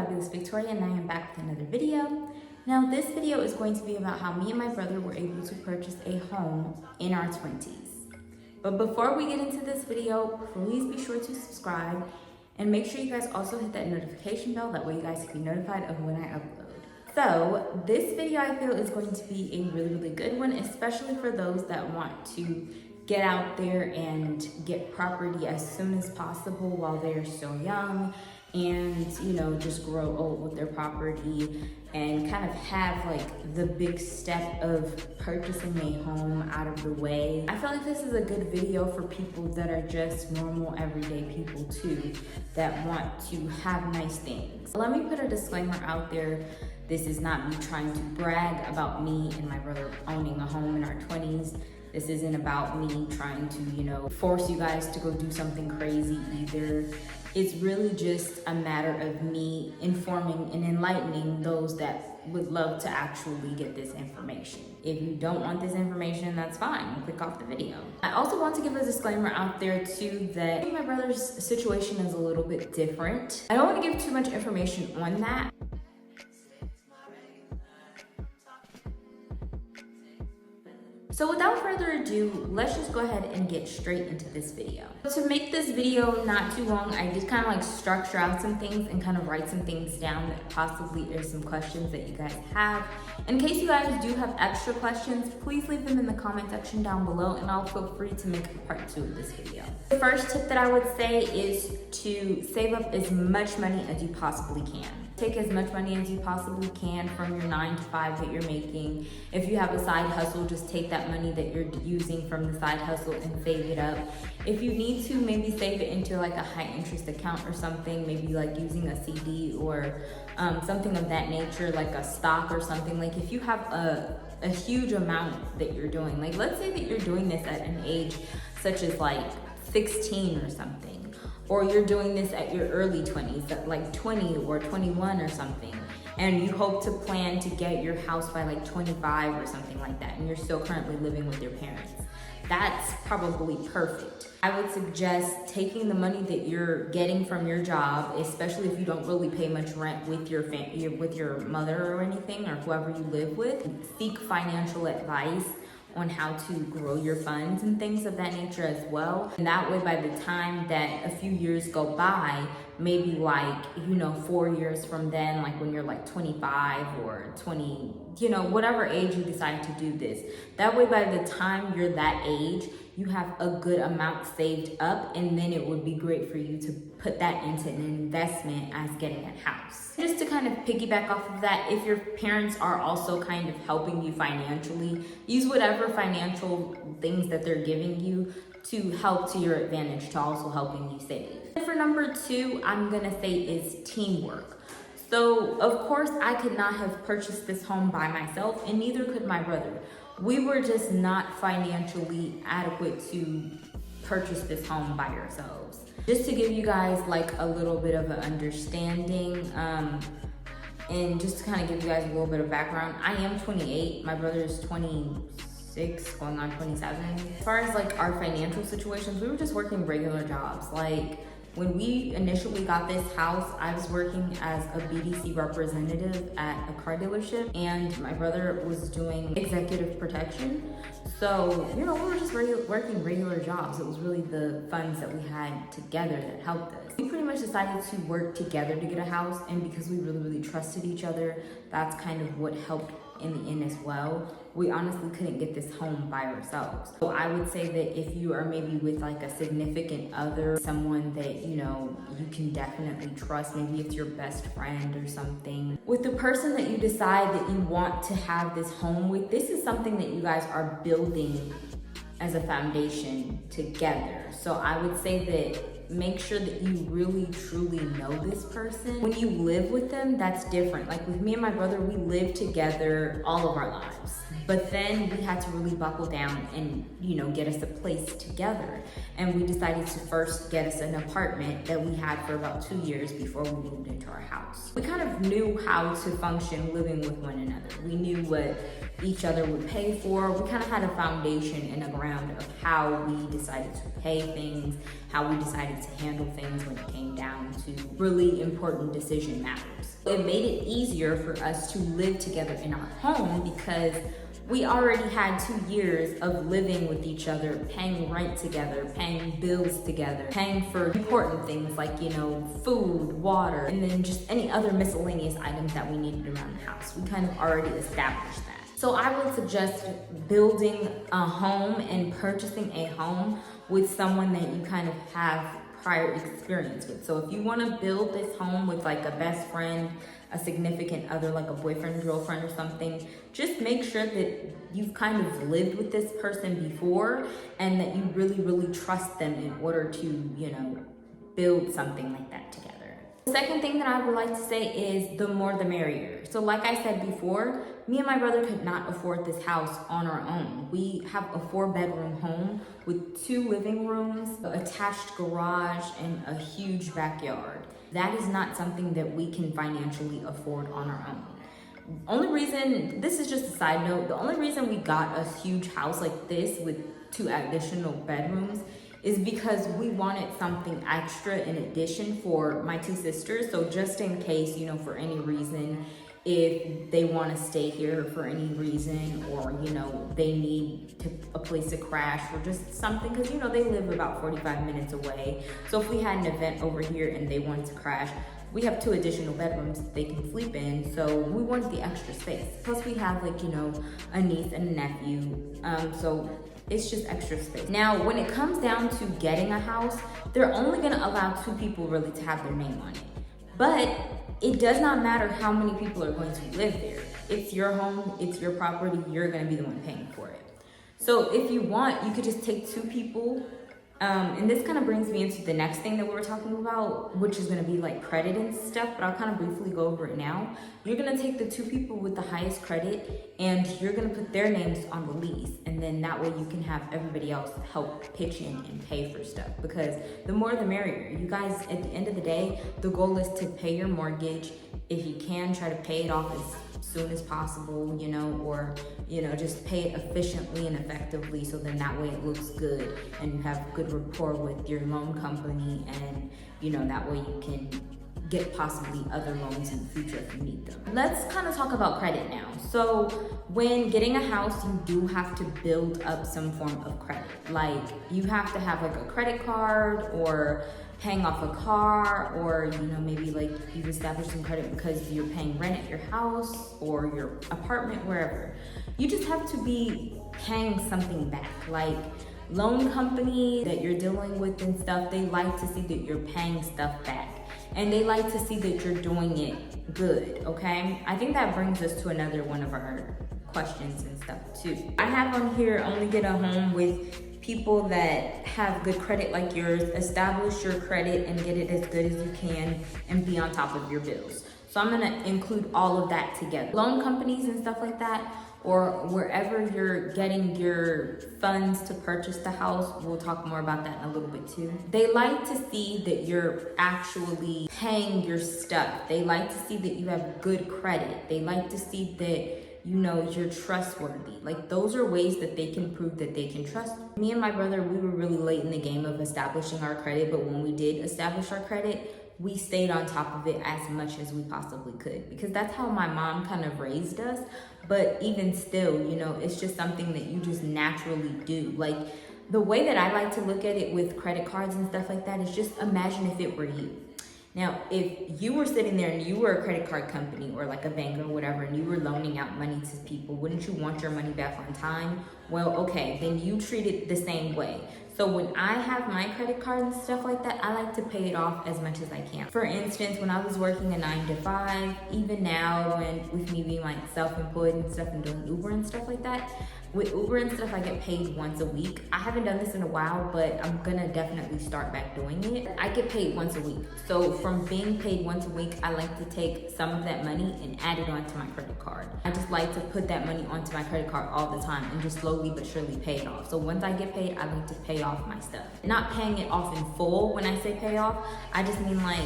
fabulous Victoria, and I am back with another video. Now this video is going to be about how me and my brother were able to purchase a home in our 20s. But before we get into this video, please be sure to subscribe and make sure you guys also hit that notification bell. That way you guys can be notified of when I upload. So this video I feel is going to be a really good one, especially for those that want to get out there and get property as soon as possible while they're still young, and just grow old with their property and kind of have like the big step of purchasing a home out of the way. I feel like this is a good video for people that are just normal everyday people too, that want to have nice things. Let me put a disclaimer out there. This is not me trying to brag about me and my brother owning a home in our 20s. This isn't about me trying to, force you guys to go do something crazy either. It's really just a matter of me informing and enlightening those that would love to actually get this information. If you don't want this information, that's fine. Click off the video. I also want to give a disclaimer out there too that my brother's situation is a little bit different. I don't want to give too much information on that. So without further ado, let's just go ahead and get straight into this video. To make this video not too long, I did kind of like structure out some things and kind of write some things down that possibly are some questions that you guys have. In case you guys do have extra questions, please leave them in the comment section down below and I'll feel free to make a part 2 of this video. The first tip that I would say is to save up as much money as you possibly can. Take as much money as you possibly can from your 9 to 5 that you're making. If you have a side hustle, just take that money that you're using from the side hustle and save it up. If you need to, maybe save it into like a high interest account or something, maybe like using a CD or something of that nature, like a stock or something. Like if you have a huge amount that you're doing, like let's say that you're doing this at an age such as like 16 or something, or you're doing this at your early 20s, at like 20 or 21 or something, and you hope to plan to get your house by like 25 or something like that, and you're still currently living with your parents. That's probably perfect. I would suggest taking the money that you're getting from your job, especially if you don't really pay much rent with your mother or anything, or whoever you live with. Seek financial advice on how to grow your funds and things of that nature as well. And that way, by the time that a few years go by, maybe like, 4 years from then, like when you're like 25 or 20, whatever age you decide to do this, that way by the time you're that age, you have a good amount saved up, and then it would be great for you to put that into an investment as getting a house. Just to kind of piggyback off of that, if your parents are also kind of helping you financially, use whatever financial things that they're giving you to help to your advantage, to also helping you save. And for number 2, I'm gonna say is teamwork. So of course I could not have purchased this home by myself, and neither could my brother. We were just not financially adequate to purchase this home by ourselves. Just to give you guys like a little bit of an understanding, and just to kind of give you guys a little bit of background, I am 28, my brother is 26, going on 27. As far as like our financial situations, we were just working regular jobs. Like when we initially got this house, I was working as a BDC representative at a car dealership, and my brother was doing executive protection. So, we were just working regular jobs. It was really the funds that we had together that helped us. We pretty much decided to work together to get a house, and because we really trusted each other, that's kind of what helped in the end as well. We honestly couldn't get this home by ourselves. So I would say that if you are maybe with like a significant other, someone that you can definitely trust, maybe it's your best friend or something, with the person that you decide that you want to have this home with, this is something that you guys are building as a foundation together. So I would say that make sure that you really truly know this person. When you live with them, that's different. Like with me and my brother, we lived together all of our lives. But then we had to really buckle down and, get us a place together. And we decided to first get us an apartment that we had for about 2 years before we moved into our house. We kind of knew how to function living with one another. We knew what each other would pay for. We kind of had a foundation and a ground of how we decided to pay things, how we decided to handle things when it came down to really important decision matters. It made it easier for us to live together in our home because we already had 2 years of living with each other, paying rent together, paying bills together, paying for important things like, food, water, and then just any other miscellaneous items that we needed around the house. We kind of already established that. So I would suggest building a home and purchasing a home with someone that you kind of have prior experience with. So if you want to build this home with like a best friend, a significant other, like a boyfriend, girlfriend or something, just make sure that you've kind of lived with this person before and that you really, really trust them in order to, build something like that together. The second thing that I would like to say is the more the merrier. So like I said before, me and my brother could not afford this house on our own. We have a 4-bedroom home with 2 living rooms, an attached garage, and a huge backyard. That is not something that we can financially afford on our own. Only reason, this is just a side note, the only reason we got a huge house like this with 2 additional bedrooms is because we wanted something extra in addition for my 2 sisters. So just in case, for any reason, if they want to stay here for any reason, or they need a place to crash or just something, because they live about 45 minutes away. So if we had an event over here and they wanted to crash, we have 2 additional bedrooms they can sleep in, so we wanted the extra space. Plus we have a niece and a nephew, so it's just extra space. Now, when it comes down to getting a house, they're only gonna allow 2 people really to have their name on it. But it does not matter how many people are going to live there. It's your home, it's your property, you're gonna be the one paying for it. So if you want, you could just take 2 people. And this kind of brings me into the next thing that we were talking about, which is going to be like credit and stuff, but I'll kind of briefly go over it now. You're going to take the 2 people with the highest credit and you're going to put their names on the lease. And then that way you can have everybody else help pitch in and pay for stuff, because the more the merrier. You guys, at the end of the day, the goal is to pay your mortgage. If you can, try to pay it off as soon as possible, or just pay it efficiently and effectively, so then that way it looks good and you have good rapport with your loan company, and that way you can get possibly other loans in the future if you need them. Let's kind of talk about credit now. So when getting a house, you do have to build up some form of credit. Like you have to have like a credit card, or paying off a car, or maybe like you've established some credit because you're paying rent at your house or your apartment, wherever. You just have to be paying something back. Like loan company that you're dealing with and stuff, they like to see that you're paying stuff back, and they like to see that you're doing it good, okay? I think that brings us to another one of our questions and stuff too. I have on here, only get a home with people that have good credit like yours. Establish your credit and get it as good as you can and be on top of your bills. So I'm gonna include all of that together. Loan companies and stuff like that, or wherever you're getting your funds to purchase the house, we'll talk more about that in a little bit too. They like to see that you're actually paying your stuff. They like to see that you have good credit. They like to see that you're trustworthy. Like those are ways that they can prove that they can trust you. Me and my brother, we were really late in the game of establishing our credit, but when we did establish our credit, we stayed on top of it as much as we possibly could, because that's how my mom kind of raised us. But even still, it's just something that you just naturally do. Like the way that I like to look at it with credit cards and stuff like that is just imagine if it were you. Now, if you were sitting there and you were a credit card company or like a bank or whatever, and you were loaning out money to people, wouldn't you want your money back on time? Well, okay, then you treat it the same way. So when I have my credit card and stuff like that, I like to pay it off as much as I can. For instance, when I was working a 9 to 5, even now, when with me being like self-employed and stuff and doing Uber and stuff like that, with Uber and stuff, I get paid once a week. I haven't done this in a while, but I'm gonna definitely start back doing it. I get paid once a week. So from being paid once a week, I like to take some of that money and add it onto my credit card. I just like to put that money onto my credit card all the time and just slowly but surely pay it off. So once I get paid, I like to pay off my stuff. Not paying it off in full. When I say pay off, I just mean like,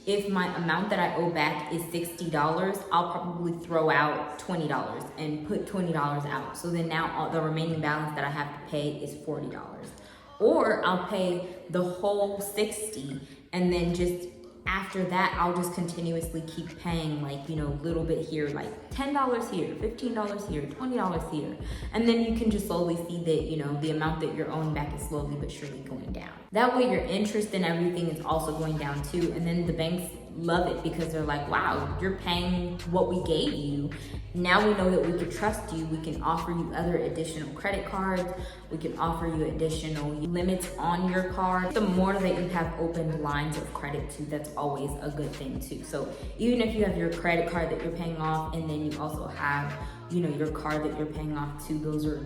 if my amount that I owe back is $60, I'll probably throw out $20 and put $20 out. So then now all the remaining balance that I have to pay is $40. Or I'll pay the whole 60, and then just after that, I'll just continuously keep paying, like, you know, a little bit here, like $10 here, $15 here, $20 here. And then you can just slowly see that, you know, the amount that you're owing back is slowly but surely going down. That way your interest and everything is also going down too. And then the banks love it because they're like, wow, you're paying what we gave you. Now we know that we can trust you. We can offer you other additional credit cards. We can offer you additional limits on your card. The more that you have open lines of credit too, that's always a good thing too. So even if you have your credit card that you're paying off, and then you also have, you know, your card that you're paying off too, those are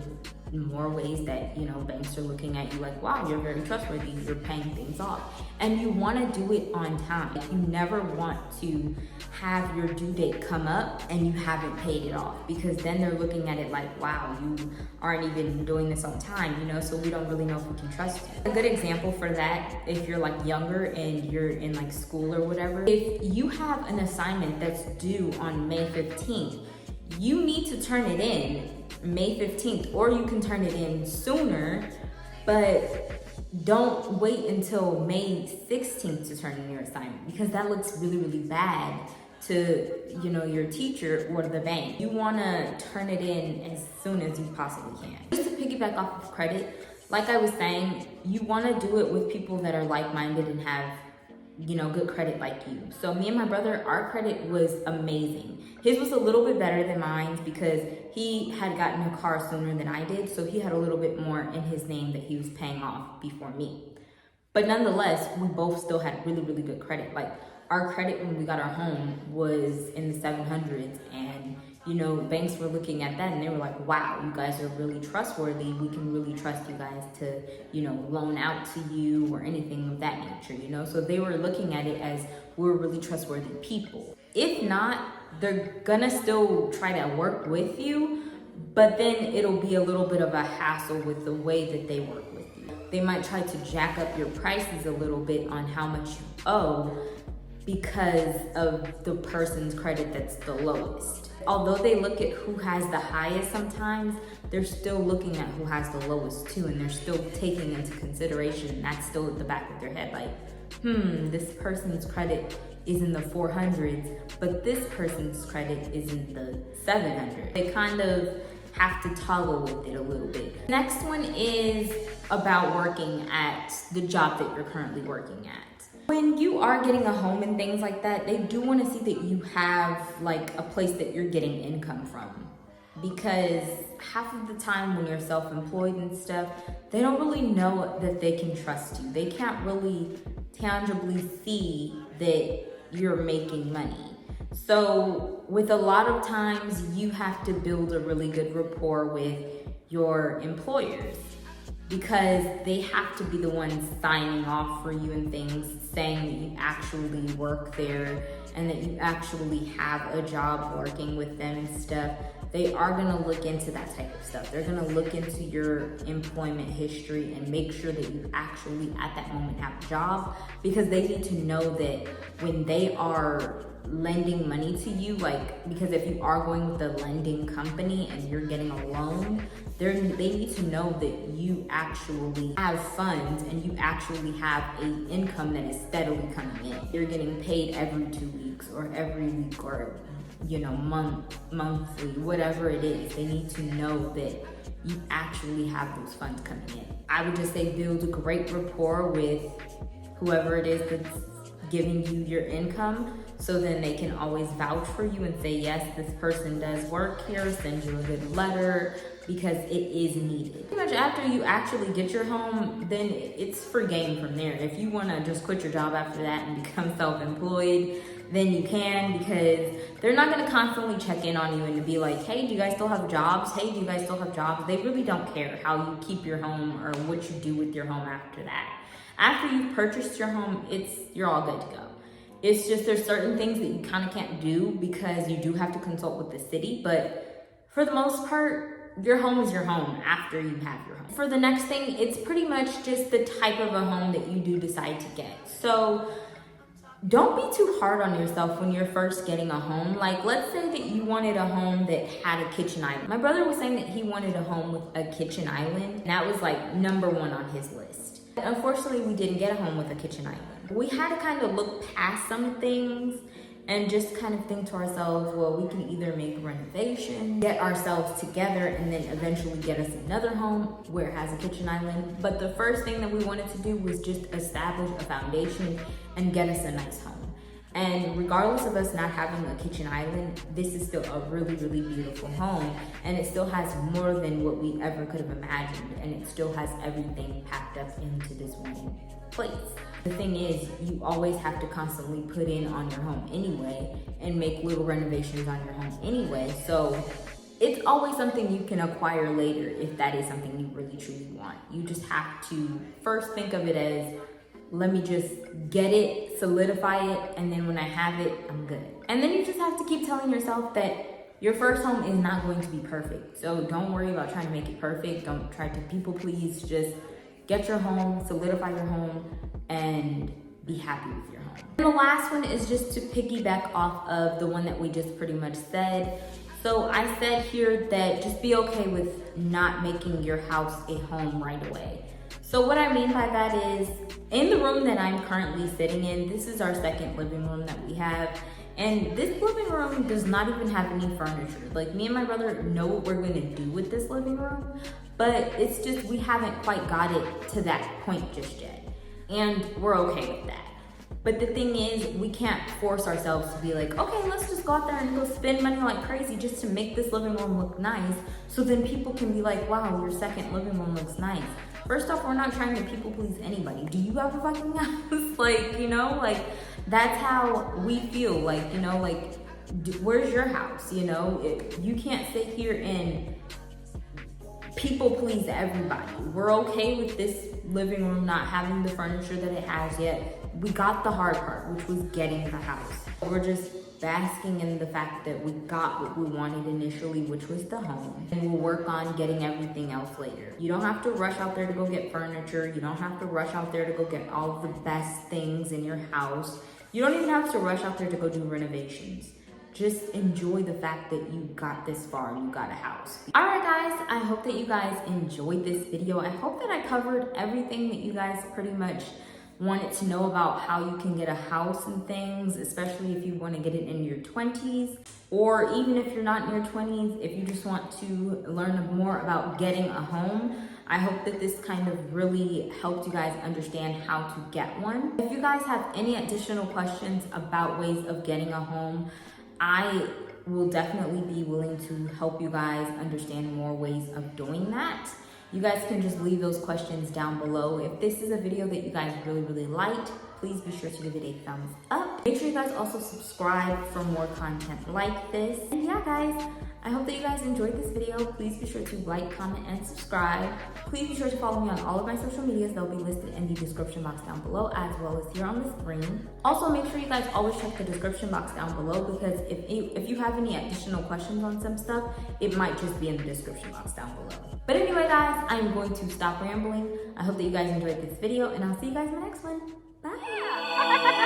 more ways that, you know, banks are looking at you like, wow, you're very trustworthy, you're paying things off. And you want to do it on time. You never want to have your due date come up and you haven't paid it off, because then they're looking at it like, wow, you aren't even doing this on time, you know, so we don't really know if we can trust you. A good example for that, if you're like younger and you're in like school or whatever, if you have an assignment that's due on May 15th, you need to turn it in May 15th, or you can turn it in sooner, but don't wait until May 16th to turn in your assignment, because that looks really, really bad to, you know, your teacher or the bank. You want to turn it in as soon as you possibly can. Just to piggyback off of credit, like I was saying, you want to do it with people that are like-minded and have, you know, good credit like you. So me and my brother, our credit was amazing. His was a little bit better than mine because he had gotten a car sooner than I did, so he had a little bit more in his name that he was paying off before me. But nonetheless, we both still had really, really good credit. Like, our credit when we got our home was in the 700s, and, you know, banks were looking at that and they were like, wow, you guys are really trustworthy. We can really trust you guys to, you know, loan out to you or anything of that nature, you know? So they were looking at it as we're really trustworthy people. If not, they're gonna still try to work with you, but then it'll be a little bit of a hassle with the way that they work with you. They might try to jack up your prices a little bit on how much you owe because of the person's credit that's the lowest. Although they look at who has the highest sometimes, they're still looking at who has the lowest too, and they're still taking into consideration, that's still at the back of their head, like, this person's credit is in the 400s, but this person's credit is in the 700s. They kind of have to toggle with it a little bit. Next one is about working at the job that you're currently working at. When you are getting a home and things like that, they do want to see that you have like a place that you're getting income from. Because half of the time when you're self-employed and stuff, they don't really know that they can trust you. They can't really tangibly see that you're making money. So with a lot of times, you have to build a really good rapport with your employers, because they have to be the ones signing off for you and things, saying that you actually work there and that you actually have a job working with them and stuff. They are gonna look into that type of stuff. They're gonna look into your employment history and make sure that you actually at that moment have a job, because they need to know that when they are lending money to you, like, because if you are going with a lending company and you're getting a loan, they need to know that you actually have funds and you actually have an income that is steadily coming in. You're getting paid every 2 weeks or every week or, you know, monthly, whatever it is. They need to know that you actually have those funds coming in. I would just say build a great rapport with whoever it is that's giving you your income, so then they can always vouch for you and say, yes, this person does work here, send you a good letter, because it is needed. Pretty much after you actually get your home, then it's for game from there. If you wanna just quit your job after that and become self-employed, then you can, because they're not gonna constantly check in on you and be like, hey, do you guys still have jobs? Hey, do you guys still have jobs? They really don't care how you keep your home or what you do with your home after that. After you've purchased your home, you're all good to go. It's just there's certain things that you kind of can't do because you do have to consult with the city, but for the most part, your home is your home after you have your home. For the next thing, it's pretty much just the type of a home that you do decide to get. So don't be too hard on yourself when you're first getting a home. Like, let's say that you wanted a home that had a kitchen island. My brother was saying that he wanted a home with a kitchen island, and that was like number one on his list. Unfortunately, we didn't get a home with a kitchen island. We had to kind of look past some things and just kind of think to ourselves, well, we can either make a renovation, get ourselves together, and then eventually get us another home where it has a kitchen island. But the first thing that we wanted to do was just establish a foundation and get us a nice home. And regardless of us not having a kitchen island, this is still a really, really beautiful home. And it still has more than what we ever could have imagined. And it still has everything packed up into this one place. The thing is, you always have to constantly put in on your home anyway and make little renovations on your home anyway. So it's always something you can acquire later if that is something you really truly want. You just have to first think of it as, let me just get it, solidify it, and then when I have it, I'm good. And then you just have to keep telling yourself that your first home is not going to be perfect. So don't worry about trying to make it perfect. Don't try to people please. Just get your home, solidify your home, and be happy with your home. And the last one is just to piggyback off of the one that we just pretty much said. So I said here that just be okay with not making your house a home right away. So what I mean by that is, in the room that I'm currently sitting in, this is our second living room that we have. And this living room does not even have any furniture. Like, me and my brother know what we're gonna do with this living room, but it's just, we haven't quite got it to that point just yet. And we're okay with that. But the thing is, we can't force ourselves to be like, okay, let's just go out there and go spend money like crazy just to make this living room look nice. So then people can be like, wow, your second living room looks nice. First off, we're not trying to people please anybody. Do you have a fucking house? Like, you know, like, that's how we feel. Like, you know, like, where's your house? You know, you can't sit here and people please everybody. We're okay with this living room not having the furniture that it has yet. We got the hard part, which was getting the house. We're just basking in the fact that we got what we wanted initially, which was the home, and we'll work on getting everything else later. You don't have to rush out there to go get furniture. You don't have to rush out there to go get all of the best things in your house. You don't even have to rush out there to go do renovations. Just enjoy the fact that you got this far, you got a house. All right, guys, I hope that you guys enjoyed this video. I hope that I covered everything that you guys pretty much wanted to know about how you can get a house and things, especially if you want to get it in your 20s, or even if you're not in your 20s, if you just want to learn more about getting a home. I hope that this kind of really helped you guys understand how to get one. If you guys have any additional questions about ways of getting a home, I will definitely be willing to help you guys understand more ways of doing that. You guys can just leave those questions down below. If this is a video that you guys really liked, please be sure to give it a thumbs up. Make sure you guys also subscribe for more content like this. And yeah, guys, I hope that you guys enjoyed this video. Please be sure to like, comment, and subscribe. Please be sure to follow me on all of my social medias. They'll be listed in the description box down below, as well as here on the screen. Also, make sure you guys always check the description box down below, because if you have any additional questions on some stuff, it might just be in the description box down below. But anyway, guys, I'm going to stop rambling. I hope that you guys enjoyed this video, and I'll see you guys in the next one. Bye.